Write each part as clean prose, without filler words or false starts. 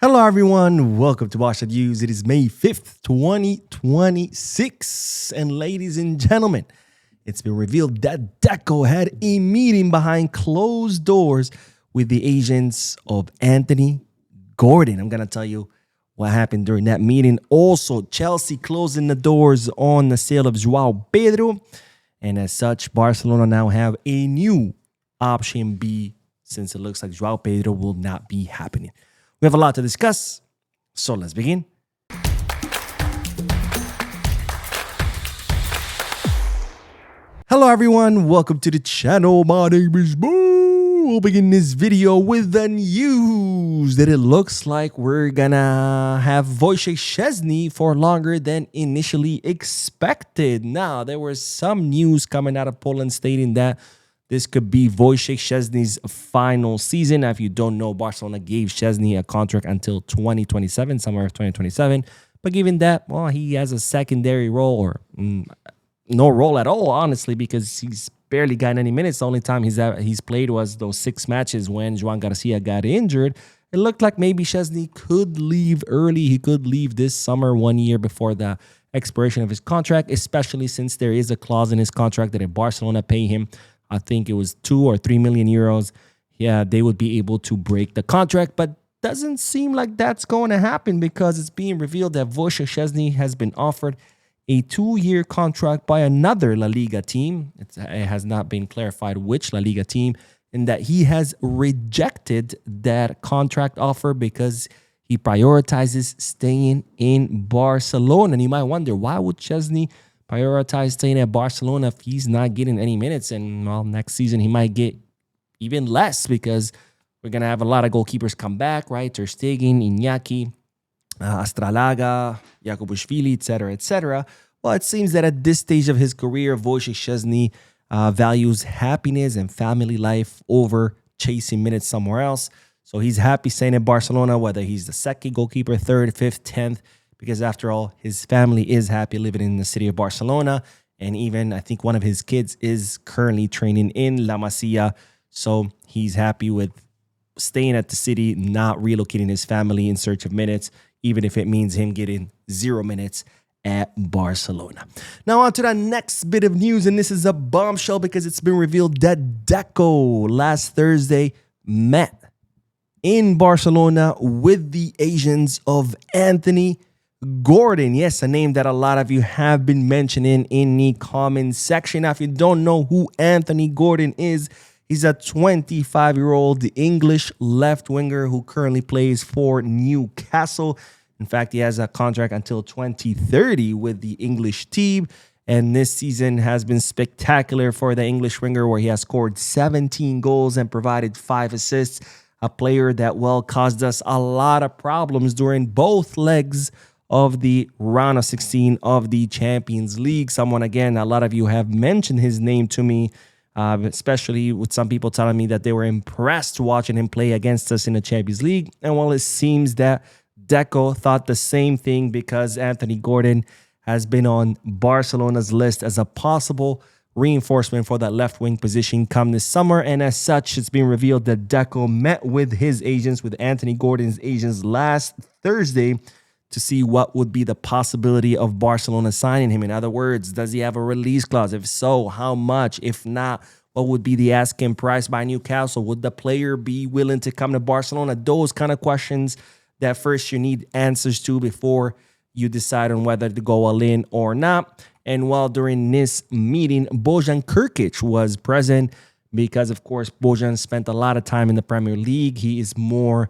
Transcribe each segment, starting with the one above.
Hello, everyone. Welcome to Watch the News. It is May 5th, 2026. And ladies and gentlemen, it's been revealed that Deco had a meeting behind closed doors with the agents of Anthony Gordon. I'm going to tell you what happened during that meeting. Also, Chelsea closing the doors on the sale of Joao Pedro. And as such, Barcelona now have a new option B since it looks like Joao Pedro will not be happening. We have a lot to discuss, so let's begin. Hello everyone, welcome to the channel. My name is Boo. We'll begin this video with the news that it looks like we're gonna have Wojciech Szczesny for longer than initially expected. Now, there was some news coming out of Poland stating that this could be Wojciech Szczesny's final season. Now, if you don't know, Barcelona gave Szczesny a contract until 2027, somewhere of 2027. But given that, well, he has a secondary role or no role at all, honestly, because he's barely gotten any minutes. The only time he's played was those 6 matches when Joan Garcia got injured. It looked like maybe Szczesny could leave early. He could leave this summer, 1 year before the expiration of his contract, especially since there is a clause in his contract that if Barcelona pay him, I think it was 2 or 3 million euros. Yeah, they would be able to break the contract, but doesn't seem like that's going to happen because it's being revealed that Wojciech Szczesny has been offered a 2-year contract by another La Liga team. It has not been clarified which La Liga team, and that he has rejected that contract offer because he prioritizes staying in Barcelona. And you might wonder, why would Szczesny prioritize staying at Barcelona if he's not getting any minutes? And, well, next season he might get even less because we're going to have a lot of goalkeepers come back, right? Ter Stegen, Iñaki, Astralaga, Jakubishvili, etc., etc. Well, it seems that at this stage of his career, Wojciech Szczesny values happiness and family life over chasing minutes somewhere else. So he's happy staying at Barcelona, whether he's the second goalkeeper, third, fifth, 10th, because after all, his family is happy living in the city of Barcelona. And even I think one of his kids is currently training in La Masia. So he's happy with staying at the city, not relocating his family in search of minutes, even if it means him getting 0 minutes at Barcelona. Now on to the next bit of news, and this is a bombshell because it's been revealed that Deco last Thursday met in Barcelona with the agents of Anthony Gordon. Yes, a name that a lot of you have been mentioning in the comment section. Now, if you don't know who Anthony Gordon is, he's a 25-year-old English left winger who currently plays for Newcastle. In fact, he has a contract until 2030 with the English team. And this season has been spectacular for the English winger, where he has scored 17 goals and provided 5 assists. A player that, well, caused us a lot of problems during both legs of the round of 16 of the Champions League. Someone, again, a lot of you have mentioned his name to me, especially with some people telling me that they were impressed watching him play against us in the Champions League. And, well, it seems that Deco thought the same thing because Anthony Gordon has been on Barcelona's list as a possible reinforcement for that left wing position come this summer. And as such, it's been revealed that Deco met with his agents, with Anthony Gordon's agents last Thursday, to see what would be the possibility of Barcelona signing him. In other words, does he have a release clause? If so, how much? If not, what would be the asking price by Newcastle? Would the player be willing to come to Barcelona? Those kind of questions that first you need answers to before you decide on whether to go all in or not. And while during this meeting, Bojan Krkic was present because, of course, Bojan spent a lot of time in the Premier League. He is more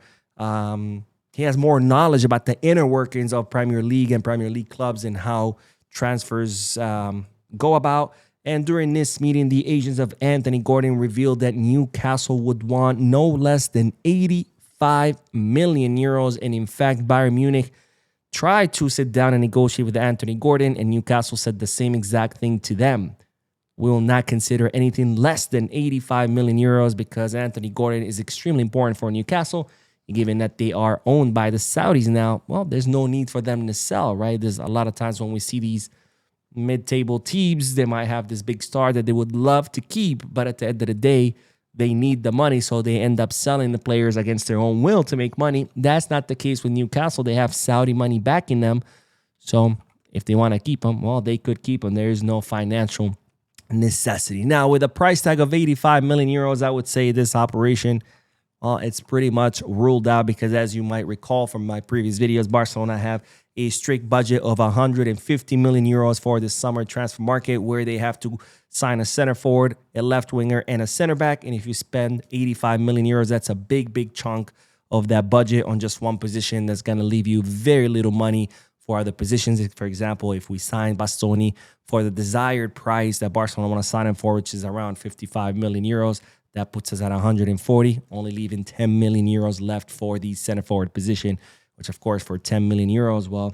he has more knowledge about the inner workings of Premier League and Premier League clubs and how transfers go about. And during this meeting, the agents of Anthony Gordon revealed that Newcastle would want no less than 85 million euros. And in fact, Bayern Munich tried to sit down and negotiate with Anthony Gordon, and Newcastle said the same exact thing to them. We will not consider anything less than 85 million euros because Anthony Gordon is extremely important for Newcastle. Given that they are owned by the Saudis now, well, there's no need for them to sell, right? There's a lot of times when we see these mid-table teams, they might have this big star that they would love to keep, but at the end of the day, they need the money, so they end up selling the players against their own will to make money. That's not the case with Newcastle. They have Saudi money backing them. So if they want to keep him, well, they could keep him. There is no financial necessity. Now, with a price tag of 85 million euros, I would say this operation, it's pretty much ruled out because, as you might recall from my previous videos, Barcelona have a strict budget of 150 million euros for the summer transfer market, where they have to sign a center forward, a left winger, and a center back. And if you spend 85 million euros, that's a big chunk of that budget on just one position. That's going to leave you very little money for other positions. For example, if we sign Bastoni for the desired price that Barcelona want to sign him for, which is around 55 million euros, that puts us at 140, only leaving 10 million euros left for the center forward position, which, of course, for 10 million euros, well,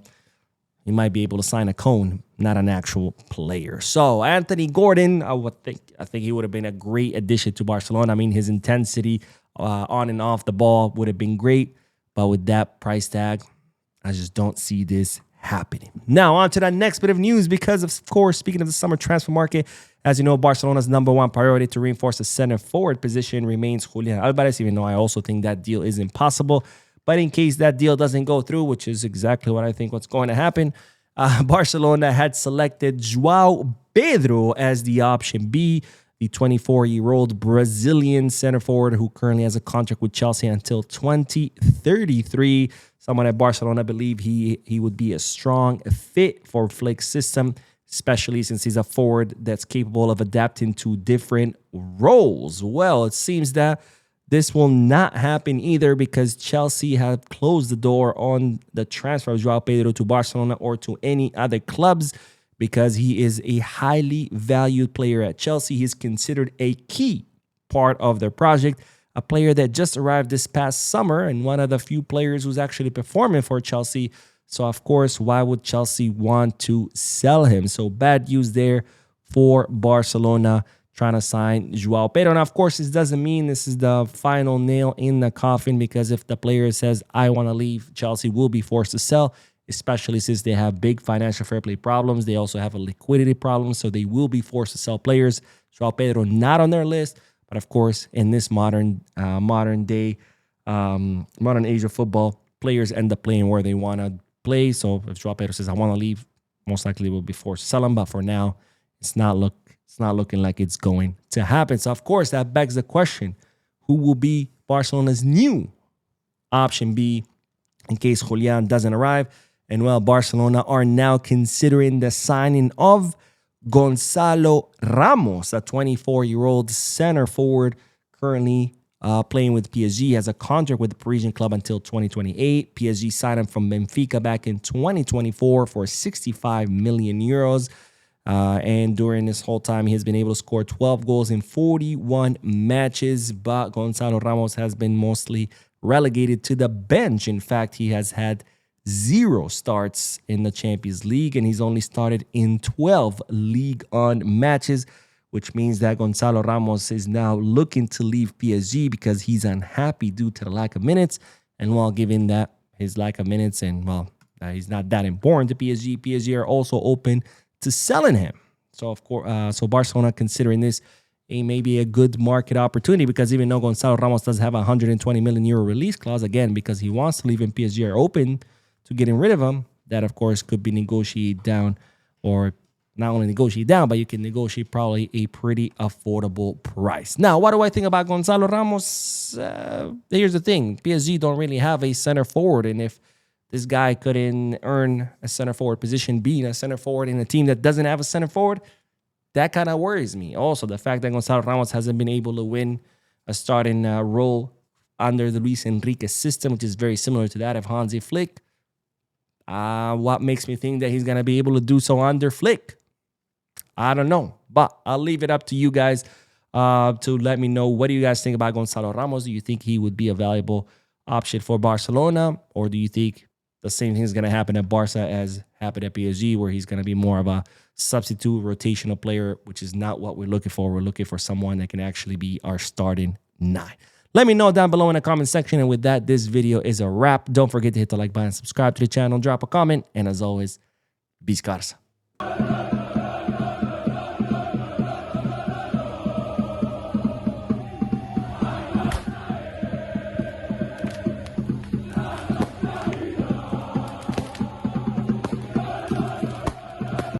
you might be able to sign a cone, not an actual player. So Anthony Gordon, I think he would have been a great addition to Barcelona. I mean, his intensity on and off the ball would have been great, but with that price tag, I just don't see this happening. Now, on to the next bit of news, because, of course, speaking of the summer transfer market, as you know, Barcelona's #1 priority to reinforce the center forward position remains Julian Alvarez, even though I also think that deal is impossible. But in case that deal doesn't go through, which is exactly what I think what's going to happen, Barcelona had selected Joao Pedro as the option B, the 24-year-old Brazilian center forward who currently has a contract with Chelsea until 2033. Someone at Barcelona believe he would be a strong fit for Flick's system, especially since he's a forward that's capable of adapting to different roles. Well, it seems that this will not happen either, because Chelsea have closed the door on the transfer of Joao Pedro to Barcelona or to any other clubs, because he is a highly valued player at Chelsea. He's considered a key part of their project, a player that just arrived this past summer and one of the few players who's actually performing for Chelsea. So, of course, why would Chelsea want to sell him? So bad news there for Barcelona trying to sign Joao Pedro. And, of course, this doesn't mean this is the final nail in the coffin, because if the player says, I want to leave, Chelsea will be forced to sell, especially since they have big financial fair play problems. They also have a liquidity problem, so they will be forced to sell players. Joao Pedro not on their list, but of course, in this modern age of football, players end up playing where they want to play. So if Joao Pedro says, I want to leave, most likely we'll be forced to sell him. But for now, it's not looking like it's going to happen. So of course, that begs the question, who will be Barcelona's new option B in case Julian doesn't arrive? And well, Barcelona are now considering the signing of Goncalo Ramos, a 24-year-old center forward currently playing with PSG. Has a contract with the Parisian club until 2028. PSG signed him from Benfica back in 2024 for 65 million euros. And during this whole time, he has been able to score 12 goals in 41 matches. But Goncalo Ramos has been mostly relegated to the bench. In fact, he has had 0 starts in the Champions League, and he's only started in 12 League On matches, which means that Goncalo Ramos is now looking to leave PSG because he's unhappy due to the lack of minutes. And while given that his lack of minutes and, well, he's not that important to PSG, PSG are also open to selling him. So, of course, Barcelona considering this maybe a good market opportunity, because even though Goncalo Ramos does have a 120 million euro release clause, again, because he wants to leave and PSG are open to getting rid of him, that, of course, could be negotiated down, or not only negotiate down, but you can negotiate probably a pretty affordable price. Now, what do I think about Goncalo Ramos? Here's the thing. PSG don't really have a center forward, and if this guy couldn't earn a center forward position, being a center forward in a team that doesn't have a center forward, that kind of worries me. Also, the fact that Goncalo Ramos hasn't been able to win a starting role under the Luis Enrique system, which is very similar to that of Hansi Flick. What makes me think that he's going to be able to do so under Flick? I don't know, but I'll leave it up to you guys to let me know. What do you guys think about Goncalo Ramos? Do you think he would be a valuable option for Barcelona, or do you think the same thing is going to happen at Barca as happened at PSG, where he's going to be more of a substitute rotational player, which is not what we're looking for. We're looking for someone that can actually be our starting 9. Let me know down below in the comment section. And with that, this video is a wrap. Don't forget to hit the like button, subscribe to the channel, drop a comment, and as always, Viscarsa.